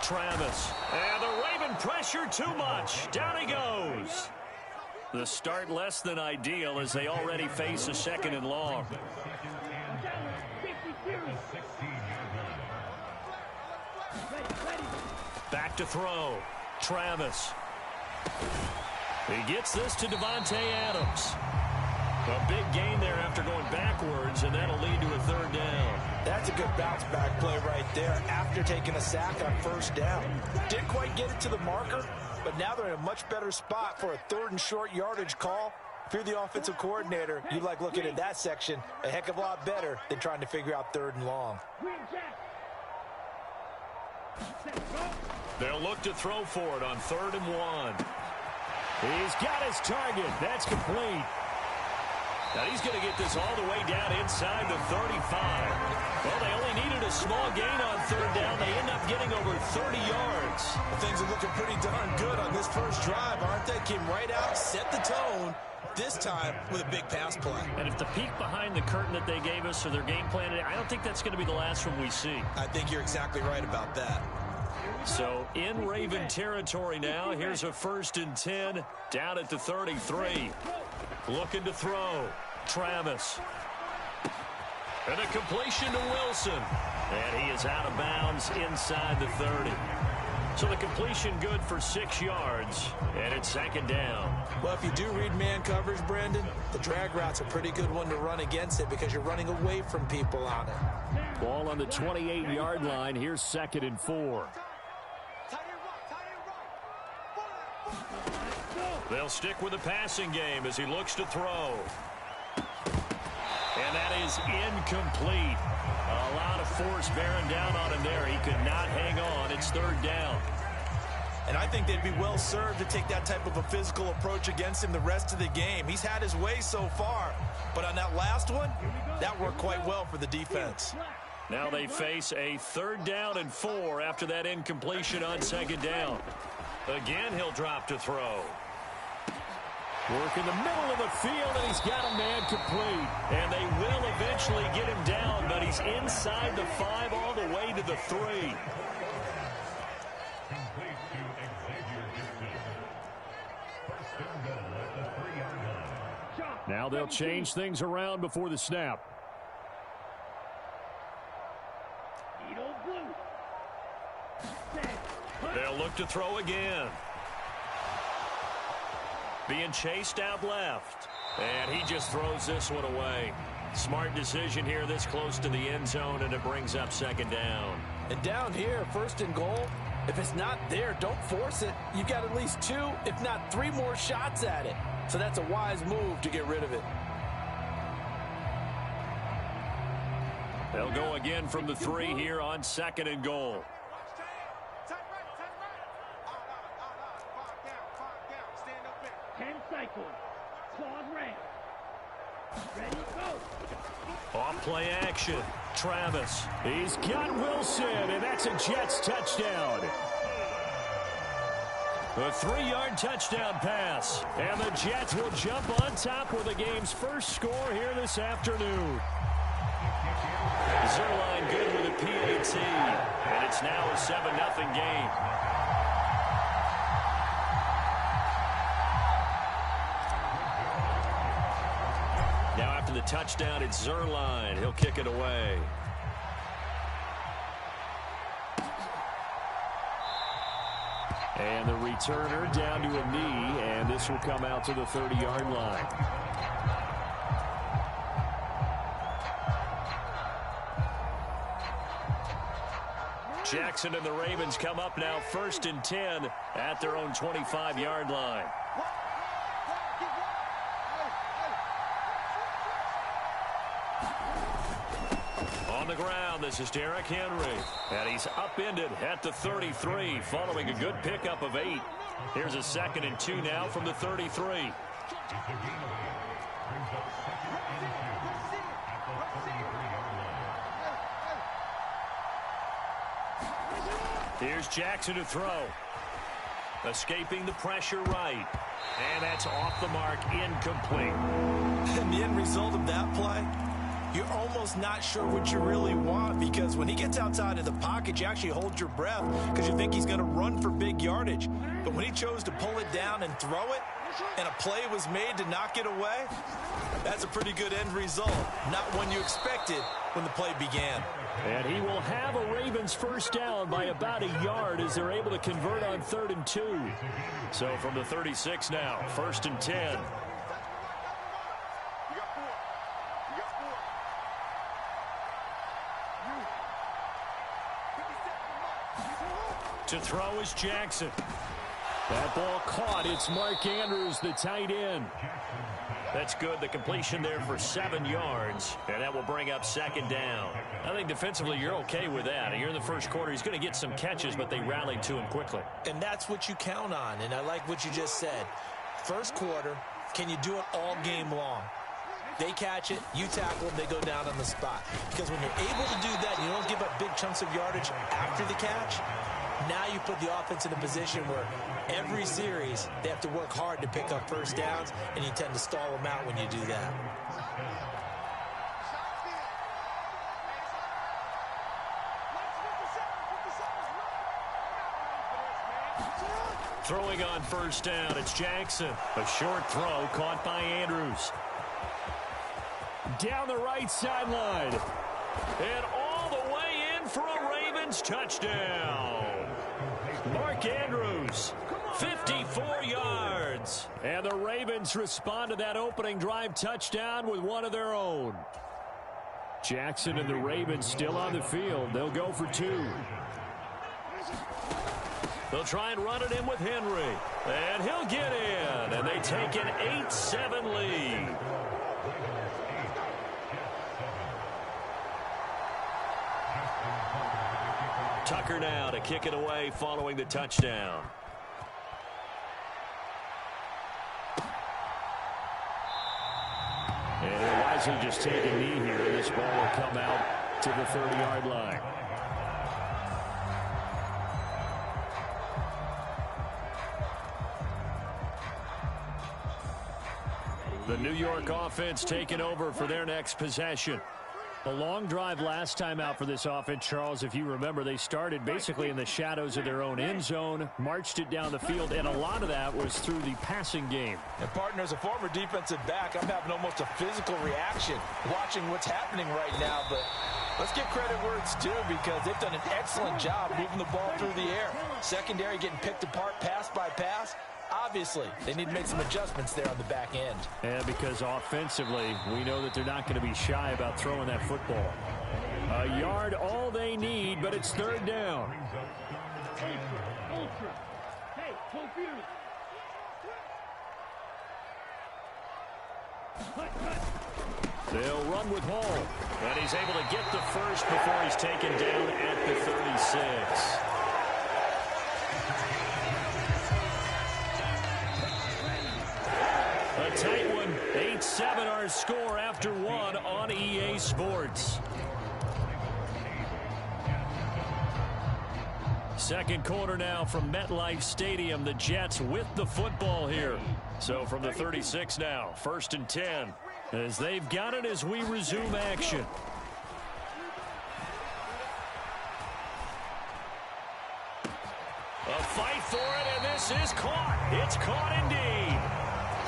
Travis. And the Raven pressure too much. Down he goes. The start less than ideal as they already face a 2nd and long. Back to throw. Travis. He gets this to Devontae Adams. A big gain there after going backwards, and that'll lead to a 3rd down. That's a good bounce-back play right there after taking a sack on 1st down. Didn't quite get it to the marker, but now they're in a much better spot for a 3rd and short yardage call. If you're the offensive coordinator, you like looking at that section a heck of a lot better than trying to figure out 3rd and long. They'll look to throw for it on 3rd and 1. He's got his target. That's complete. Now he's going to get this all the way down inside the 35. Well, they only needed a small gain on 3rd down. They end up getting over 30 yards. Things are looking pretty darn good on this first drive, aren't they? Came right out, set the tone, this time with a big pass play. And if the peek behind the curtain that they gave us or their game plan, I don't think that's going to be the last one we see. I think you're exactly right about that. So in Raven territory now, here's a 1st and 10 down at the 33. Looking to throw. Travis. And a completion to Wilson. And he is out of bounds inside the 30. So the completion good for 6 yards. And it's 2nd down. Well, if you do read man coverage, Brandon, the drag route's a pretty good one to run against it because you're running away from people on it. Ball on the 28-yard line. Here's 2nd and 4. They'll stick with the passing game as he looks to throw. And that is incomplete. A lot of force bearing down on him there. He could not hang on. It's 3rd down. And I think they'd be well served to take that type of a physical approach against him the rest of the game. He's had his way so far. But on that last one, that worked quite well for the defense. Now they face a 3rd down and 4 after that incompletion on 2nd down. Again, he'll drop to throw. Work in the middle of the field, and he's got a man complete. And they will eventually get him down, but he's inside the 5 all the way to the 3. Now they'll change things around before the snap. They'll look to throw again. Being chased out left. And he just throws this one away. Smart decision here this close to the end zone, and it brings up 2nd down. And down here, 1st and goal, if it's not there, don't force it. You've got at least 2, if not 3 more shots at it. So that's a wise move to get rid of it. They'll go again from the 3 here on 2nd and goal. Off play action. Travis. He's got Wilson, and that's a Jets touchdown. A 3-yard touchdown pass. And the Jets will jump on top with the game's first score here this afternoon. Zerline good with a PAT. And it's now a 7-0 game. Now after the touchdown, it's Zerline. He'll kick it away. And the returner down to a knee, and this will come out to the 30-yard line. Jackson and the Ravens come up now 1st and 10 at their own 25-yard line. On the ground, this is Derrick Henry. And he's upended at the 33 following a good pickup of 8. Here's a 2nd and 2 now from the 33. Here's Jackson to throw. Escaping the pressure right. And that's off the mark, incomplete. And the end result of that play, you're almost not sure what you really want, because when he gets outside of the pocket, you actually hold your breath because you think he's going to run for big yardage. But when he chose to pull it down and throw it, and a play was made to knock it away, that's a pretty good end result. Not one you expected when the play began. And he will have a Ravens first down by about a yard as they're able to convert on 3rd and 2. So from the 36 now, 1st and 10. To throw is Jackson. That ball caught. It's Mark Andrews, the tight end. That's good. The completion there for 7 yards, and that will bring up 2nd down. I think defensively you're okay with that. You're in the first quarter. He's going to get some catches, but they rallied to him quickly. And that's what you count on, and I like what you just said. First quarter, can you do it all game long? They catch it, you tackle them, they go down on the spot. Because when you're able to do that, you don't give up big chunks of yardage after the catch. Now you put the offense in a position where every series they have to work hard to pick up first downs, and you tend to stall them out when you do that. Throwing on first down, it's Jackson. A short throw caught by Andrews. Down the right sideline. And all the way in for a Ravens touchdown. Mark Andrews, 54 yards. And the Ravens respond to that opening drive touchdown with one of their own. Jackson and the Ravens still on the field. They'll go for 2. They'll try and run it in with Henry. And he'll get in. And they take an 8-7 lead. Tucker now to kick it away following the touchdown. And he'll wisely just take a knee here. This ball will come out to the 30-yard line. The New York offense taking over for their next possession. A long drive last time out for this offense, Charles. If you remember, they started basically in the shadows of their own end zone, marched it down the field, and a lot of that was through the passing game. And, partner, as a former defensive back, I'm having almost a physical reaction watching what's happening right now. But let's give credit where it's due, because they've done an excellent job moving the ball through the air. Secondary getting picked apart pass by pass. Obviously, they need to make some adjustments there on the back end. And because offensively, we know that they're not going to be shy about throwing that football. A yard, all they need, but it's 3rd down. They'll run with Hall. And he's able to get the first before he's taken down at the 36. A tight one, 8-7 our score after 1 on EA Sports. Second quarter now from MetLife Stadium. The Jets with the football here. So from the 36 now, 1st and 10, as they've got it as we resume action. A fight for it, and this is caught. It's caught indeed.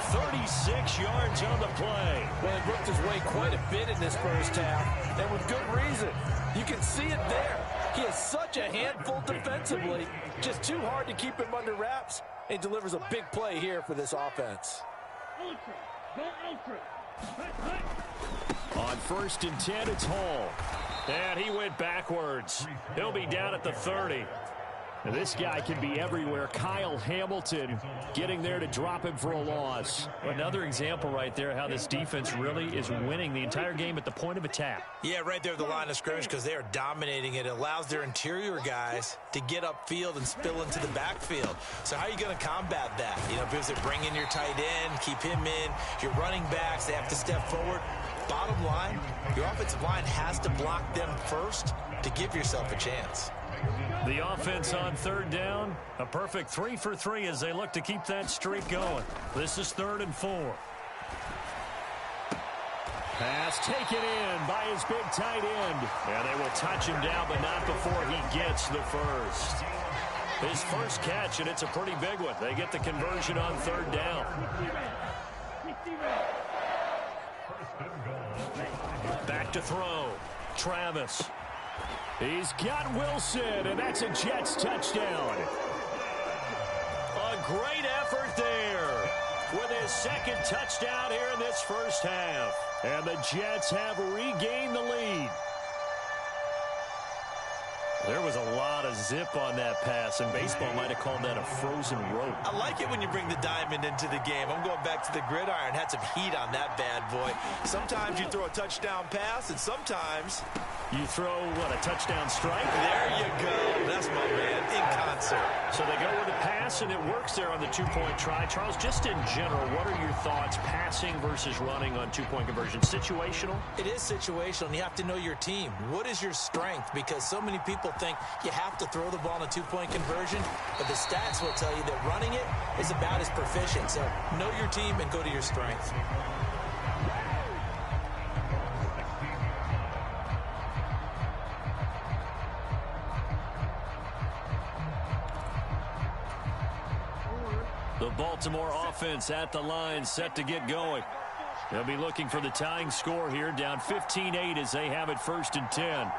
36 yards on the play. Well, he worked his way quite a bit in this first half, and with good reason. You can see it there. He is such a handful defensively. Just too hard to keep him under wraps. He delivers a big play here for this offense. On 1st and 10, it's Hall. And he went backwards. He'll be down at the 30. Now this guy can be everywhere. Kyle Hamilton getting there to drop him for a loss. Another example right there how this defense really is winning the entire game at the point of attack. Yeah, right there at the line of scrimmage, because they are dominating it. It allows their interior guys to get upfield and spill into the backfield. So how are you going to combat that? You know, because they bring in your tight end, keep him in. Your running backs, they have to step forward. Bottom line, your offensive line has to block them first to give yourself a chance. The offense on 3rd down, a perfect 3 for 3 as they look to keep that streak going. This is 3rd and 4. Pass taken in by his big tight end. And they will touch him down, but not before he gets the first. His first catch, and it's a pretty big one. They get the conversion on third down. Back to throw. Travis. He's got Wilson, and that's a Jets touchdown. A great effort there with his second touchdown here in this first half. And the Jets have regained the lead. There was a lot of zip on that pass, and baseball might have called that a frozen rope. I like it when you bring the diamond into the game. I'm going back to the gridiron. Had some heat on that bad boy. Sometimes you throw a touchdown pass, and sometimes you throw, what, a touchdown strike? There you go. That's my man, in concert. So they go with a pass, and it works there on the two-point try. Charles, just in general, what are your thoughts passing versus running on two-point conversion? Situational? It is situational, and you have to know your team. What is your strength? Because so many people think you have to throw the ball in a two-point conversion, but the stats will tell you that running it is about as proficient. So know your team and go to your strength. The Baltimore offense at the line, set to get going. They'll be looking for the tying score here, down 15-8 as they have it 1st and 10.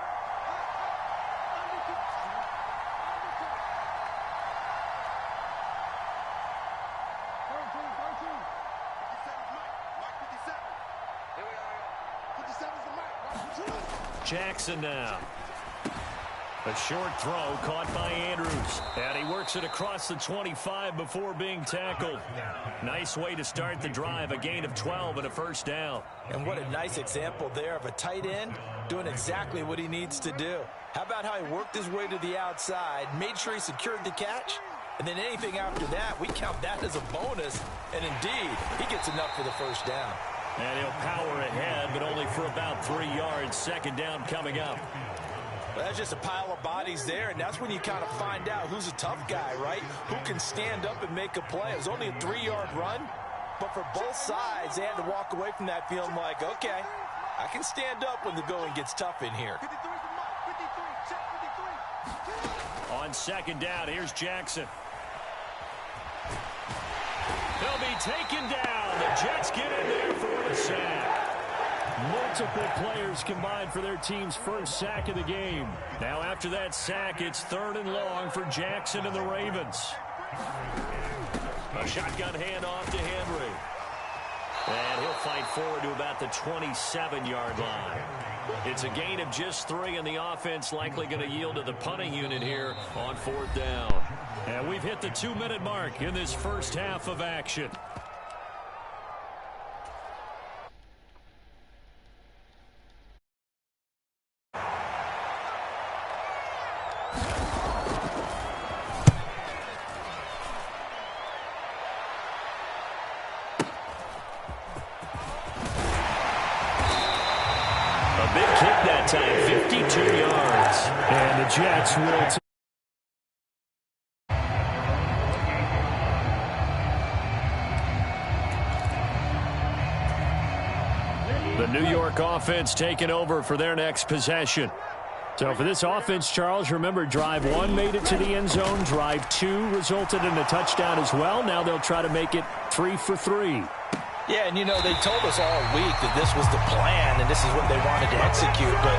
Jackson now. A short throw caught by Andrews. And he works it across the 25 before being tackled. Nice way to start the drive. A gain of 12 and a first down. And what a nice example there of a tight end doing exactly what he needs to do. How about how he worked his way to the outside, made sure he secured the catch, and then anything after that, we count that as a bonus. And indeed, he gets enough for the first down. And he'll power ahead, but only for about 3 yards. Second down coming up. Well, that's just a pile of bodies there, and that's when you kind of find out who's a tough guy, right? Who can stand up and make a play. It was only a 3-yard run, but for both sides, they had to walk away from that feeling like, okay, I can stand up when the going gets tough in here. On second down, here's Jackson. He'll be taken down. The Jets get in there for the sack. Multiple players combined for their team's first sack of the game. Now after that sack, it's 3rd and long for Jackson and the Ravens. A shotgun handoff to Henry. And he'll fight forward to about the 27-yard line. It's a gain of just 3, and the offense likely going to yield to the punting unit here on 4th down. And we've hit the 2-minute mark in this first half of action. Big kick that time, 52 yards. And the Jets will the New York offense taking over for their next possession. So for this offense, Charles, remember, drive 1 made it to the end zone. Drive 2 resulted in a touchdown as well. Now they'll try to make it 3 for 3. Yeah, and you know, they told us all week that this was the plan and this is what they wanted to execute, but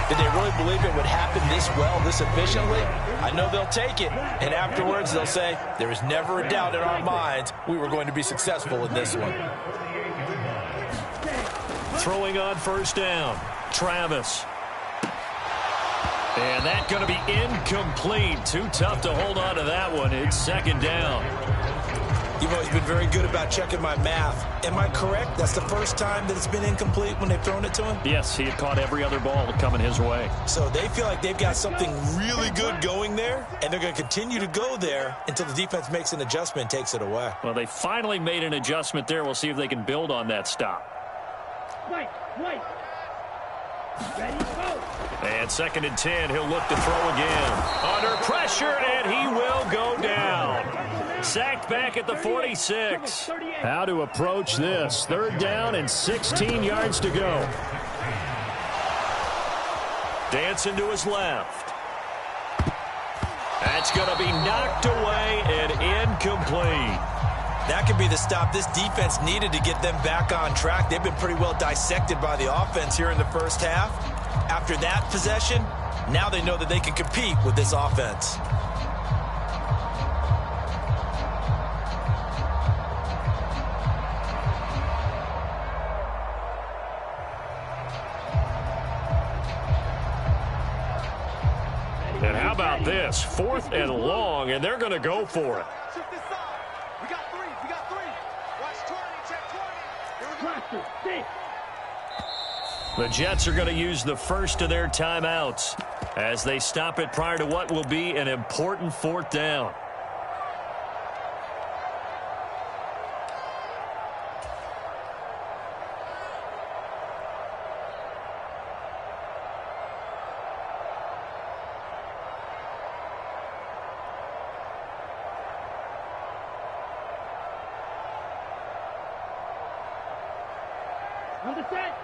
did they really believe it would happen this well, this efficiently? I know they'll take it, and afterwards they'll say, there was never a doubt in our minds we were going to be successful in this one. Throwing on first down, Travis. And that's going to be incomplete. Too tough to hold on to that one. It's second down. You've always been very good about checking my math. Am I correct? That's the first time that it's been incomplete when they've thrown it to him? Yes, he had caught every other ball coming his way. So they feel like they've got something really good going there, and they're going to continue to go there until the defense makes an adjustment and takes it away. Well, they finally made an adjustment there. We'll see if they can build on that stop. Wait. Ready, go. And 2nd and 10, he'll look to throw again. Under pressure, and he will go down. sacked back at the 46. How to approach this. 3rd down and 16 yards to go. Dancing to his left. That's going to be knocked away and incomplete. That could be the stop this defense needed to get them back on track. They've been pretty well dissected by the offense here in the first half. After that possession, now they know that they can compete with this offense. And how about this? 4th and long, and they're going to go for it. The Jets are going to use the first of their timeouts as they stop it prior to what will be an important 4th down.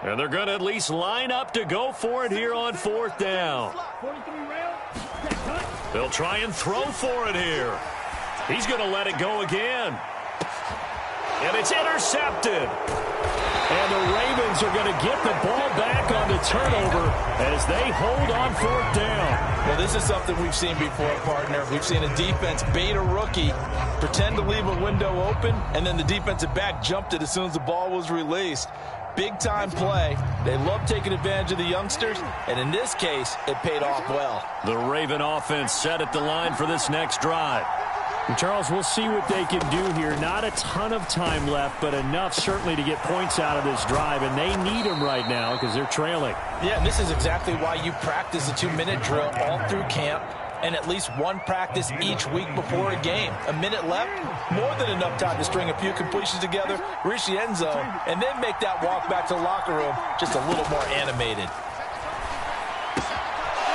And they're going to at least line up to go for it here on 4th down. They'll try and throw for it here. He's going to let it go again. And it's intercepted. And the Ravens are going to get the ball back on the turnover as they hold on 4th down. Well, this is something we've seen before, partner. We've seen a defense bait a rookie, pretend to leave a window open, and then the defensive back jumped it as soon as the ball was released. Big-time play. They love taking advantage of the youngsters, and in this case, it paid off well. The Raven offense set at the line for this next drive. And Charles, we'll see what they can do here. Not a ton of time left, but enough certainly to get points out of this drive, and they need them right now because they're trailing. Yeah, and this is exactly why you practice a 2-minute drill all through camp, and at least one practice each week before a game. A minute left, more than enough time to string a few completions together, reach the end zone, and then make that walk back to the locker room just a little more animated.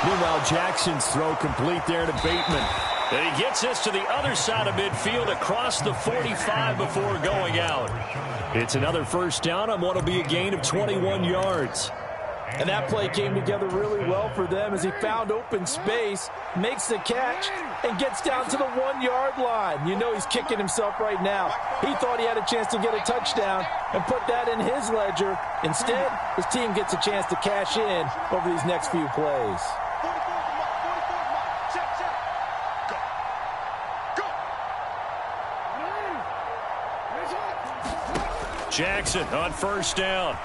Meanwhile, Jackson's throw complete there to Bateman. And he gets this to the other side of midfield across the 45 before going out. It's another 1st down on what will be a gain of 21 yards. And that play came together really well for them as he found open space, makes the catch, and gets down to the 1-yard line. You know he's kicking himself right now. He thought he had a chance to get a touchdown and put that in his ledger. Instead, his team gets a chance to cash in over these next few plays. Jackson on 1st down.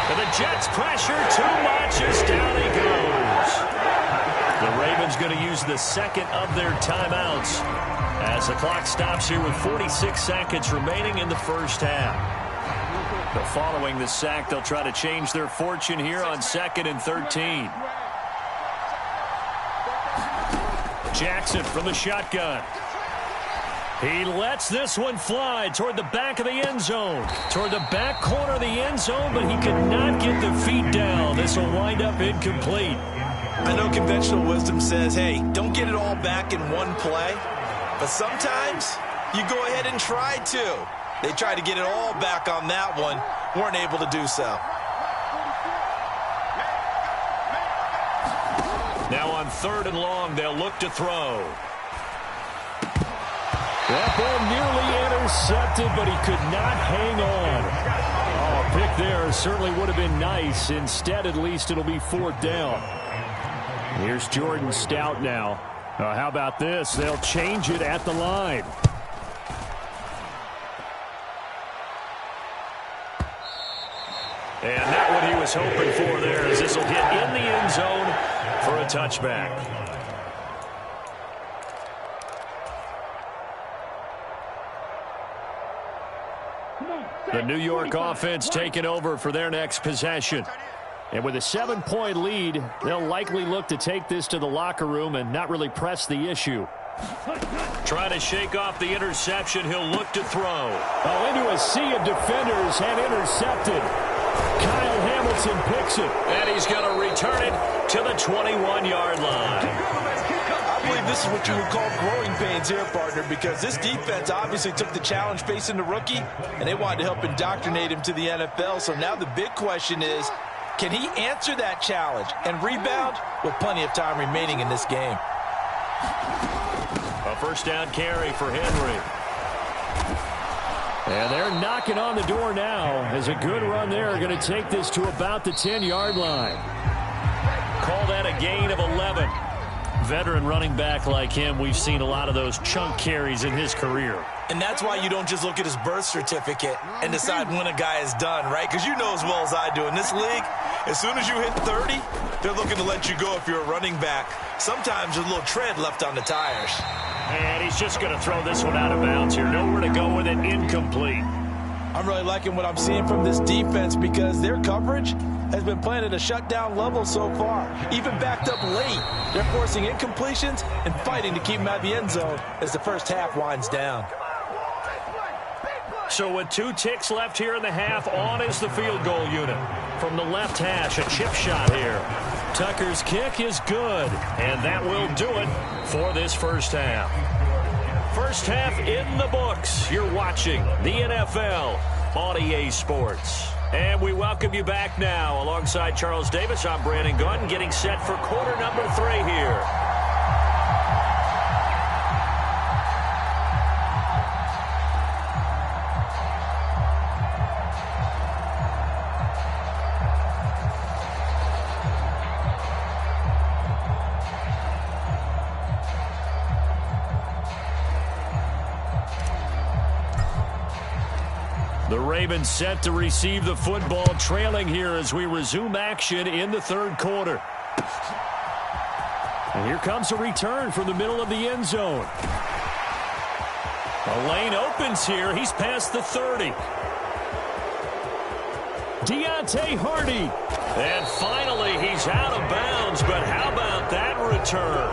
And the Jets pressure too much as down he goes. The Ravens going to use the 2nd of their timeouts as the clock stops here with 46 seconds remaining in the 1st half. But following the sack, they'll try to change their fortune here on 2nd and 13. Jackson from the shotgun. He lets this one fly toward the back of the end zone, toward the back corner of the end zone, but he could not get the feet down. This will wind up incomplete. I know conventional wisdom says, hey, don't get it all back in one play, but sometimes you go ahead and try to. They tried to get it all back on that one, weren't able to do so. Now on 3rd and long, they'll look to throw. That ball nearly intercepted, but he could not hang on. Oh, a pick there certainly would have been nice. Instead, at least it'll be 4th down. Here's Jordan Stout now. How about this? They'll change it at the line. And not what he was hoping for there, as this will get in the end zone for a touchback. The New York offense taking over for their next possession. And with a 7-point lead, they'll likely look to take this to the locker room and not really press the issue. Trying to shake off the interception, he'll look to throw. Oh, into a sea of defenders and intercepted. Kyle Hamilton picks it. And he's going to return it to the 21-yard line. I believe this is what you would call growing pains here, partner, because this defense obviously took the challenge facing the rookie, and they wanted to help indoctrinate him to the NFL. So now the big question is, can he answer that challenge and rebound with plenty of time remaining in this game? A first down carry for Henry. And they're knocking on the door now as a good run there. Going to take this to about the 10-yard line. Call that a gain of 11. Veteran running back like him, we've seen a lot of those chunk carries in his career. And that's why you don't just look at his birth certificate and decide when a guy is done, right? Because you know as well as I do, in this league, as soon as you hit 30, they're looking to let you go if you're a running back. Sometimes there's a little tread left on the tires. And he's just going to throw this one out of bounds here. Nowhere to go with it. Incomplete. I'm really liking what I'm seeing from this defense because their coverage has been playing at a shutdown level so far. Even backed up late, they're forcing incompletions and fighting to keep them out of the end zone as the first half winds down. So with 2 ticks left here in the half, on is the field goal unit. From the left hash, a chip shot here. Tucker's kick is good, and that will do it for this first half. First half in the books. You're watching the NFL on EA Sports. And we welcome you back now. Alongside Charles Davis, I'm Brandon Gaudin, getting set for quarter number 3 here. The Ravens set to receive the football, trailing here as we resume action in the third quarter. And here comes a return from the middle of the end zone. A lane opens here. He's past the 30. Deontay Hardy. And finally, he's out of bounds. But how about that return?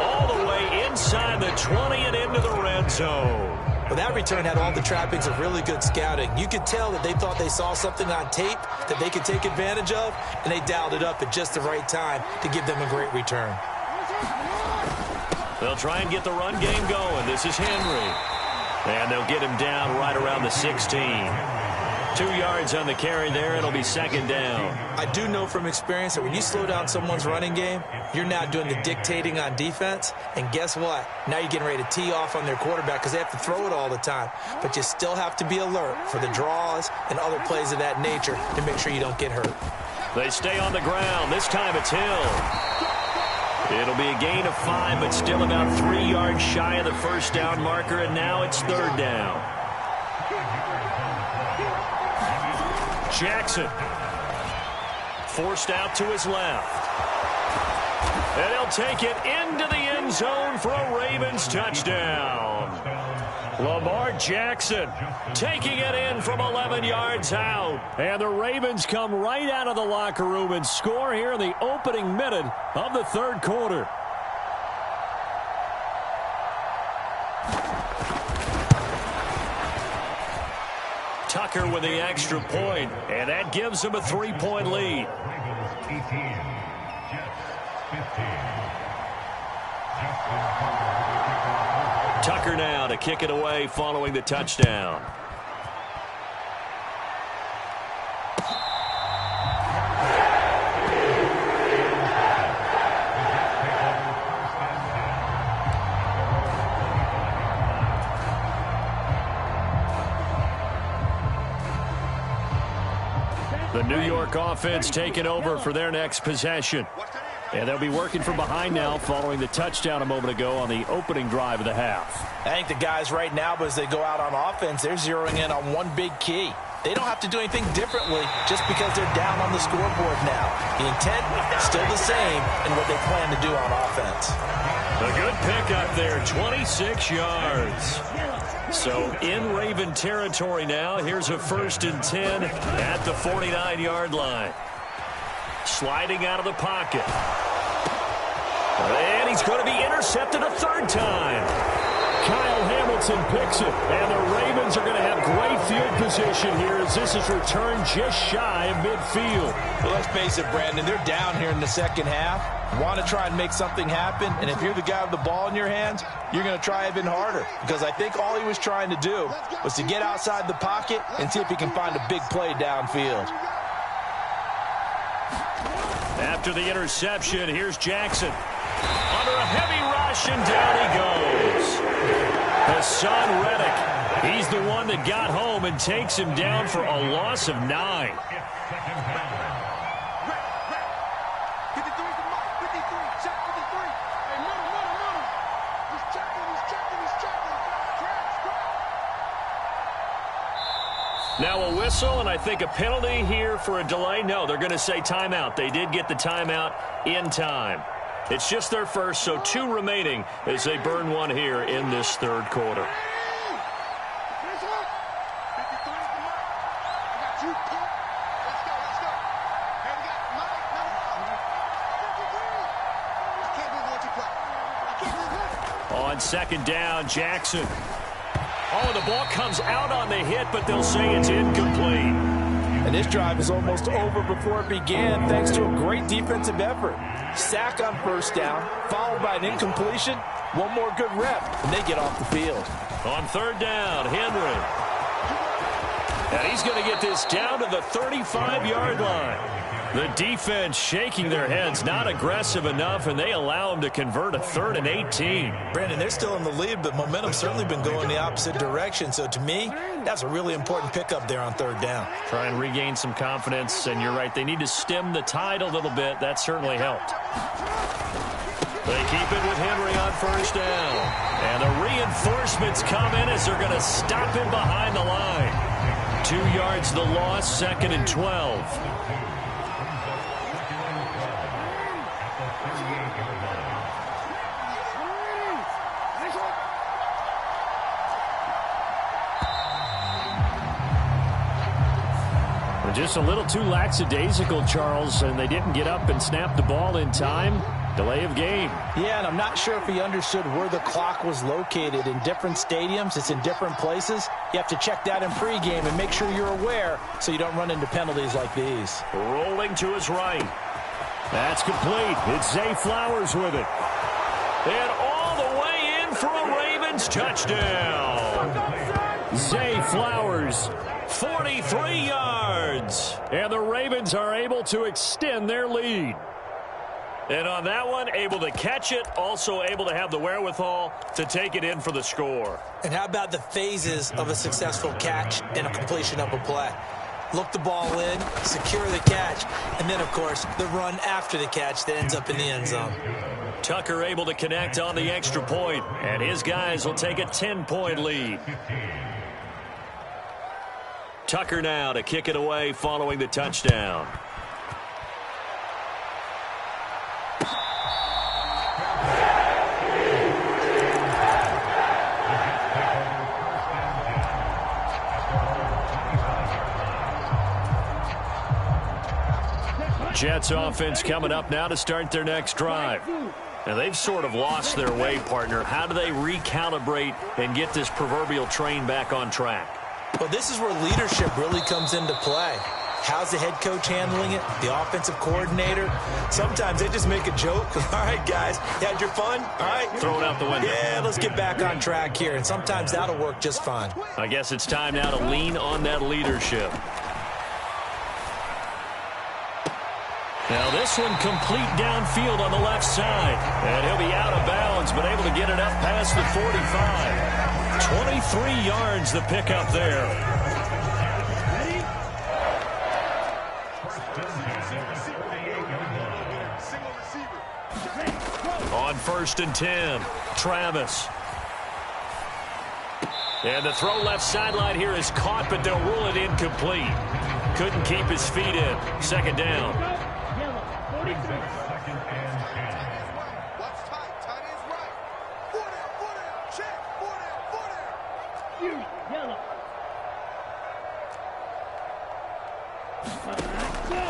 All the way inside the 20 and into the red zone. Well, that return had all the trappings of really good scouting. You could tell that they thought they saw something on tape that they could take advantage of, and they dialed it up at just the right time to give them a great return. They'll try and get the run game going. This is Henry. And they'll get him down right around the 16. 2 yards on the carry there. It'll be second down. I do know from experience that when you slow down someone's running game, you're now doing the dictating on defense. And guess what? Now you're getting ready to tee off on their quarterback because they have to throw it all the time. But you still have to be alert for the draws and other plays of that nature to make sure you don't get hurt. They stay on the ground. This time it's Hill. It'll be a gain of 5, but still about 3 yards shy of the first down marker. And now it's third down. Jackson forced out to his left. And he'll take it into the end zone for a Ravens touchdown. Lamar Jackson taking it in from 11 yards out. And the Ravens come right out of the locker room and score here in the opening minute of the third quarter. Tucker with the extra point, and that gives him a 3-point lead. Tucker now to kick it away following the touchdown. The New York offense taking over for their next possession. And they'll be working from behind now following the touchdown a moment ago on the opening drive of the half. I think the guys right now, as they go out on offense, they're zeroing in on one big key. They don't have to do anything differently just because they're down on the scoreboard now. The intent still the same in what they plan to do on offense. A good pickup there, 26 yards. So in Raven territory now. Here's a 1st and 10 at the 49-yard line. Sliding out of the pocket. And he's going to be intercepted a third time. Kyle Hamilton Jackson picks it, and the Ravens are going to have great field position here as this is returned just shy of midfield. Well, let's face it, Brandon, they're down here in the second half. Want to try and make something happen, and if you're the guy with the ball in your hands, you're going to try even harder, because I think all he was trying to do was to get outside the pocket and see if he can find a big play downfield. After the interception, here's Jackson. Under a heavy rush, and down he goes. Hassan Reddick, he's the one that got home and takes him down for a loss of 9. Now a whistle, and I think a penalty here for a delay. No, they're going to say timeout. They did get the timeout in time. It's just their first, so 2 remaining as they burn one here in this third quarter. On second down, Jackson. Oh, the ball comes out on the hit, but they'll say it's incomplete. And this drive is almost over before it began, thanks to a great defensive effort. Sack on first down, followed by an incompletion. One more good rep, and they get off the field. On third down, Henry. And he's going to get this down to the 35-yard line. The defense shaking their heads, not aggressive enough, and they allow him to convert a 3rd and 18. Brandon, they're still in the lead, but momentum's certainly been going the opposite direction. So to me, that's a really important pickup there on third down. Try and regain some confidence, and you're right, they need to stem the tide a little bit. That certainly helped. They keep it with Henry on first down. And the reinforcements come in as they're going to stop him behind the line. 2 yards the loss, 2nd and 12. Just a little too lackadaisical, Charles, and they didn't get up and snap the ball in time. Delay of game. Yeah, and I'm not sure if he understood where the clock was located. In different stadiums, it's in different places. You have to check that in pregame and make sure you're aware so you don't run into penalties like these. Rolling to his right. That's complete. It's Zay Flowers with it. And all the way in for a Ravens touchdown. Zay Flowers, 43 yards. And the Ravens are able to extend their lead. And on that one, able to catch it, also able to have the wherewithal to take it in for the score. And how about the phases of a successful catch and a completion of a play? Look the ball in, secure the catch, and then, of course, the run after the catch that ends up in the end zone. Tucker able to connect on the extra point, and his guys will take a 10-point lead. Tucker now to kick it away following the touchdown. Jets offense coming up now to start their next drive. Now they've sort of lost their way, partner. How do they recalibrate and get this proverbial train back on track? Well, this is where leadership really comes into play. How's the head coach handling it? The offensive coordinator? Sometimes they just make a joke. All right, guys, you had your fun? All right. Throw it out the window. Yeah, let's get back on track here. And sometimes that'll work just fine. I guess it's time now to lean on that leadership. Now this one complete downfield on the left side. And he'll be out of bounds, but able to get it up past the 45. 23 yards the pickup there. On 1st and 10, Travis. And the throw left sideline here is caught, but they'll rule it incomplete. Couldn't keep his feet in. 2nd down.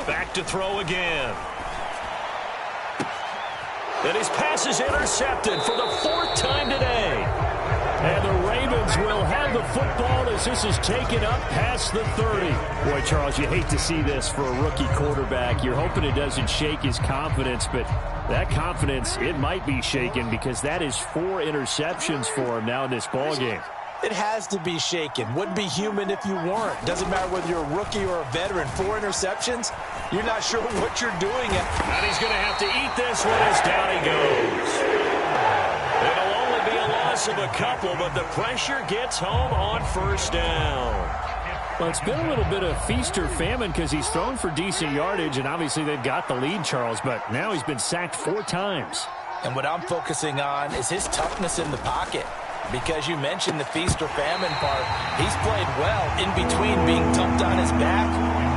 Back to throw again. And his pass is intercepted for the 4th time today. And the Ravens football as this is taken up past the 30. Boy, Charles, you hate to see this for a rookie quarterback. You're hoping it doesn't shake his confidence, but that confidence, it might be shaken because that is 4 interceptions for him now in this ballgame. It has to be shaken. Wouldn't be human if you weren't. Doesn't matter whether you're a rookie or a veteran. 4 interceptions, you're not sure what you're doing. And he's going to have to eat this one as down he goes. It'll only be a loss of a couple, but the pressure gets home on first down. Well, it's been a little bit of feast or famine because he's thrown for decent yardage, and obviously they've got the lead, Charles, but now he's been sacked 4 times. And what I'm focusing on is his toughness in the pocket. Because you mentioned the feast or famine part, he's played well in between being dumped on his back.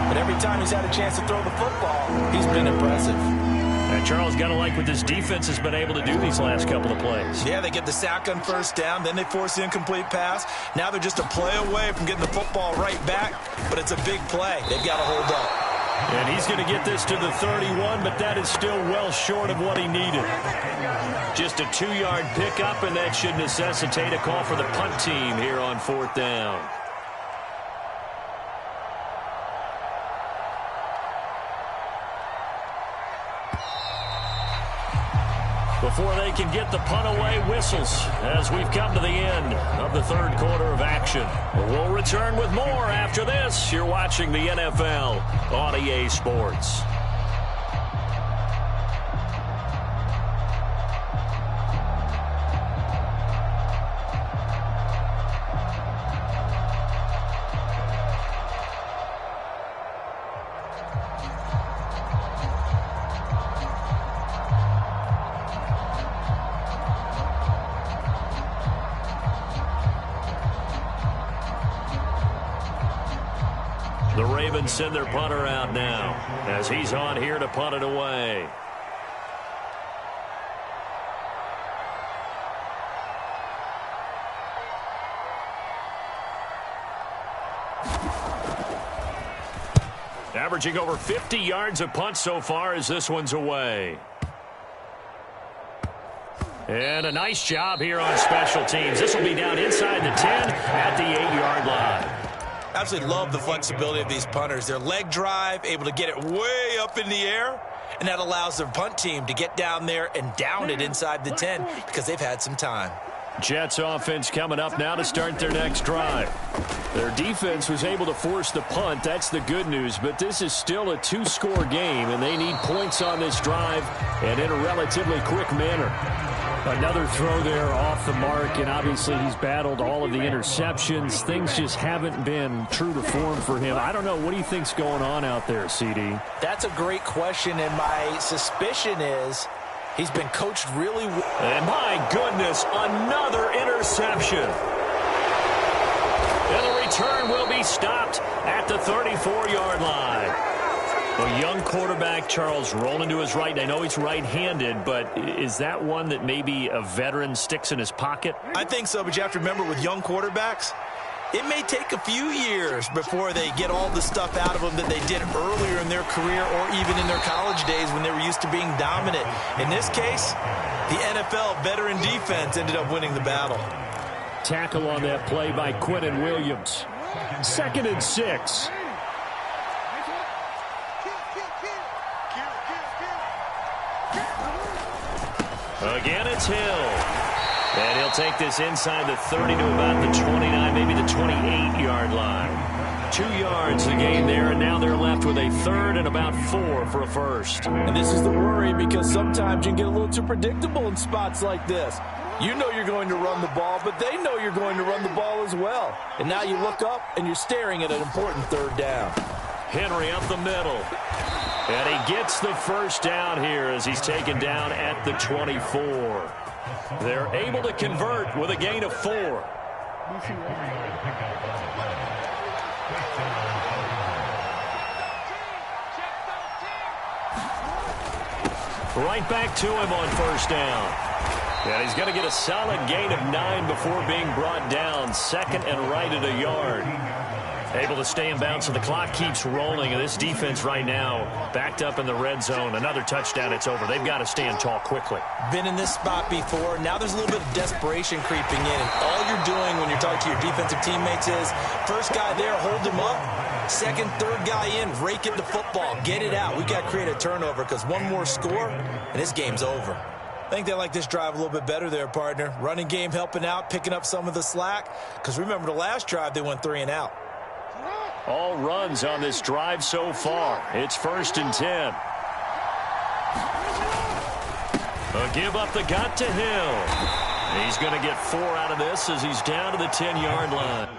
But every time he's had a chance to throw the football, he's been impressive. And Charles, got to like what this defense has been able to do these last couple of plays. Yeah, they get the sack on first down, then they force the incomplete pass. Now they're just a play away from getting the football right back, but it's a big play. They've got to hold up. And he's going to get this to the 31, but that is still well short of what he needed. Just a 2-yard pickup, and that should necessitate a call for the punt team here on 4th down. Before they can get the punt away, whistles as we've come to the end of the 3rd quarter of action. We'll return with more after this. You're watching the NFL on EA Sports. The Ravens send their punter out now as he's on here to punt it away. Averaging over 50 yards a punt so far as this one's away. And a nice job here on special teams. This will be down inside the 10 at the 8-yard line. Absolutely love the flexibility of these punters. Their leg drive, able to get it way up in the air, and that allows their punt team to get down there and down it inside the 10 because they've had some time. Jets offense coming up now to start their next drive. Their defense was able to force the punt. That's the good news, but this is still a 2-score game, and they need points on this drive and in a relatively quick manner. Another throw there off the mark, and obviously he's battled all of the interceptions. Things just haven't been true to form for him. I don't know. What do you think's going on out there, CD? That's a great question, and my suspicion is he's been coached really well. And my goodness, another interception. And the return will be stopped at the 34-yard line. A young quarterback, Charles, rolling to his right. I know he's right-handed, but is that one that maybe a veteran sticks in his pocket? I think so, but you have to remember with young quarterbacks, it may take a few years before they get all the stuff out of them that they did earlier in their career or even in their college days when they were used to being dominant. In this case, the NFL veteran defense ended up winning the battle. Tackle on that play by Quinnen Williams. 2nd and 6. Again, it's Hill. And he'll take this inside the 30 to about the 29, maybe the 28-yard line. 2 yards the gain there, and now they're left with a 3rd and about 4 for a first. And this is the worry because sometimes you can get a little too predictable in spots like this. You know you're going to run the ball, but they know you're going to run the ball as well. And now you look up and you're staring at an important 3rd down. Henry up the middle. And he gets the first down here as he's taken down at the 24. They're able to convert with a gain of 4. Right back to him on first down. And he's going to get a solid gain of 9 before being brought down. 2nd and right at a yard. Able to stay in bounds, so the clock keeps rolling. And this defense right now backed up in the red zone. Another touchdown, it's over. They've got to stand tall quickly. Been in this spot before. Now there's a little bit of desperation creeping in. And all you're doing when you're talking to your defensive teammates is, first guy there, hold him up. Second, third guy in, rake at the football. Get it out. We've got to create a turnover because one more score, and this game's over. I think they like this drive a little bit better there, partner. Running game helping out, picking up some of the slack. Because remember, the last drive, they went 3 and out. All runs on this drive so far. It's 1st and 10. A give up the gut to Hill. He's going to get 4 out of this as he's down to the 10-yard line.